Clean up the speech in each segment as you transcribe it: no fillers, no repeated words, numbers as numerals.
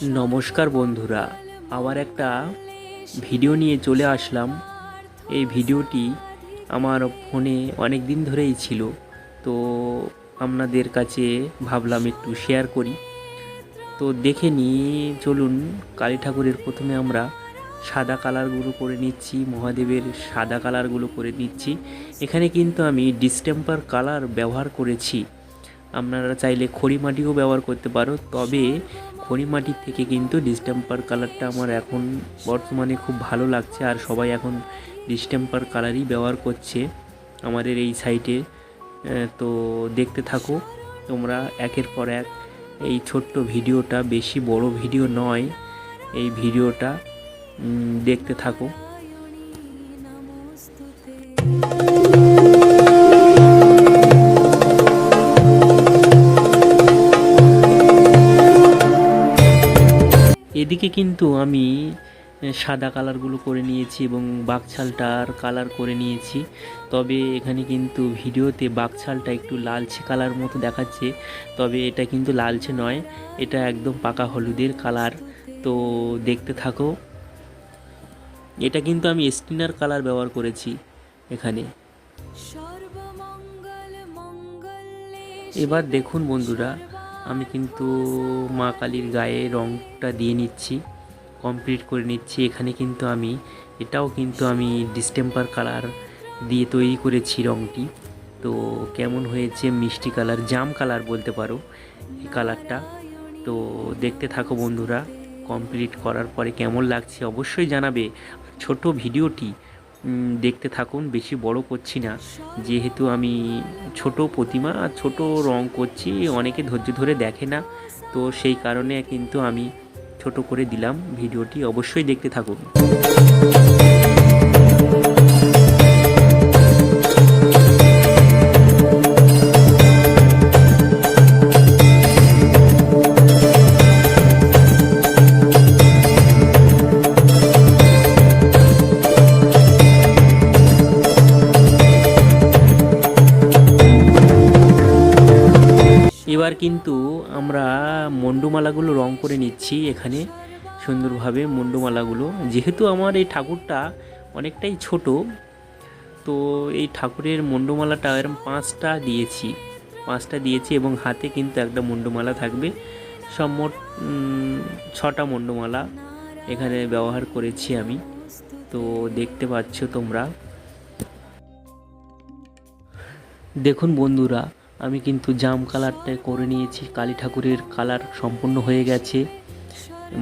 নমস্কার বন্ধুরা, আবার একটা ভিডিও নিয়ে চলে আসলাম। এই ভিডিওটি আমার ফোনে অনেক দিন ধরেই ছিল, তো আপনাদের কাছে ভাবলাম একটু শেয়ার করি। তো দেখে নিয়ে চলুন। কালী ঠাকুরের প্রথমে আমরা সাদা কালারগুলো করে নিচ্ছি, মহাদেবের সাদা কালারগুলো করে নিচ্ছি। এখানে কিন্তু আমি ডিস্টেম্পার কালার ব্যবহার করেছি। আপনারা চাইলে খড়ি মাটিও ব্যবহার করতে পারো, তবে খড়ি মাটির থেকে কিন্তু ডিস্টেম্পার কালারটা আমার এখন বর্তমানে খুব ভালো লাগছে, আর সবাই এখন ডিস্টেম্পার কালারই ব্যবহার করছে আমাদের এই সাইটে। তো দেখতে থাকো তোমরা একের পর এক এই ছোট্ট ভিডিওটা, বেশি বড় ভিডিও নয়, এই ভিডিওটা দেখতে থাকো। এদিকে কিন্তু আমি সাদা কালারগুলো করে নিয়েছি এবং বাকছালটার কালার করে নিয়েছি। তবে এখানে কিন্তু ভিডিওতে বাকছালটা একটু লালচে কালার মতো দেখাচ্ছে, তবে এটা কিন্তু লালচে নয়, এটা একদম পাকা হলুদের কালার। তো দেখতে থাকো। এটা কিন্তু আমি স্টিনার কালার ব্যবহার করেছি এখানে। এবার দেখুন বন্ধুরা, আমি কিন্তু মা কালীর গায়ে রঙটা দিয়ে নিচ্ছি, কমপ্লিট করে নিচ্ছি। এখানে কিন্তু এটাও কিন্তু আমি ডিস্টেম্পার কালার দিয়ে তৈরি করেছি রঙটি। তো কেমন হয়েছে, মিষ্টি কালার, জাম কালার বলতে পারো এই কালারটা। তো দেখতে থাকো বন্ধুরা, কমপ্লিট করার পরে কেমন লাগছে অবশ্যই জানাবে। ছোট ভিডিওটি দেখতে থাকুন, বেশি বড় করছি না, যেহেতু আমি ছোট প্রতিমা আর ছোট রং করছি, অনেকে ধৈর্য ধরে দেখে না, তো সেই কারণে কিন্তু আমি ছোট করে দিলাম। ভিডিওটি অবশ্যই দেখতে থাকুন। এবার কিন্তু আমরা মন্ডুমালাগুলো রং করে নিচ্ছি এখানে সুন্দরভাবে। মন্ডুমালাগুলো, যেহেতু আমার এই ঠাকুরটা অনেকটাই ছোট, তো এই ঠাকুরের মন্ডুমালাটা এরকম পাঁচটা দিয়েছি এবং হাতে কিন্তু একটা মন্ডুমালা থাকবে। সব মোট 6টা মন্ডুমালা এখানে ব্যবহার করেছি আমি। তো দেখতে পাচ্ছ তোমরা। দেখুন বন্ধুরা, আমি কিন্তু জাম কালারটা করে নিয়েছি। কালী ঠাকুরের কালার সম্পূর্ণ হয়ে গেছে,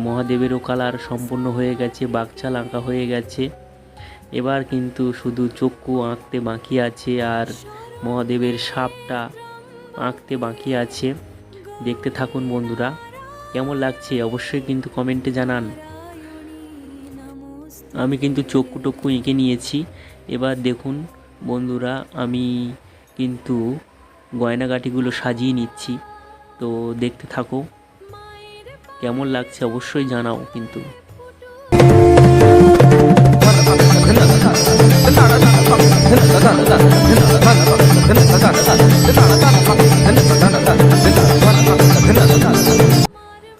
মহাদেবেরও কালার সম্পূর্ণ হয়ে গেছে, বাকছাল আঁকা হয়ে গেছে। এবার কিন্তু শুধু চক্ষু আঁকতে বাকি আছে, আর মহাদেবের সাপটা আঁকতে বাকি আছে। দেখতে থাকুন বন্ধুরা, কেমন লাগছে অবশ্যই কিন্তু কমেন্টে জানান। আমি কিন্তু চক্ষু এঁকে নিয়েছি। এবার দেখুন বন্ধুরা, আমি কিন্তু গয়নাগাটিগুলো সাজিয়ে নিচ্ছি। তো দেখতে থাকো, কেমন লাগছে অবশ্যই জানাও কিন্তু।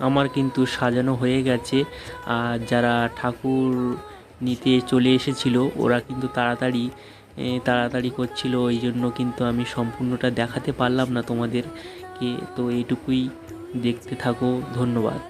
আমার কিন্তু সাজানো হয়ে গেছে, আর যারা ঠাকুর নিতে চলে এসেছিল ওরা কিন্তু তাড়াতাড়ি করছিল, ওই জন্য কিন্তু আমি সম্পূর্ণটা দেখাতে পারলাম না তোমাদেরকে। তো এইটুকুই, দেখতে থাকো, ধন্যবাদ।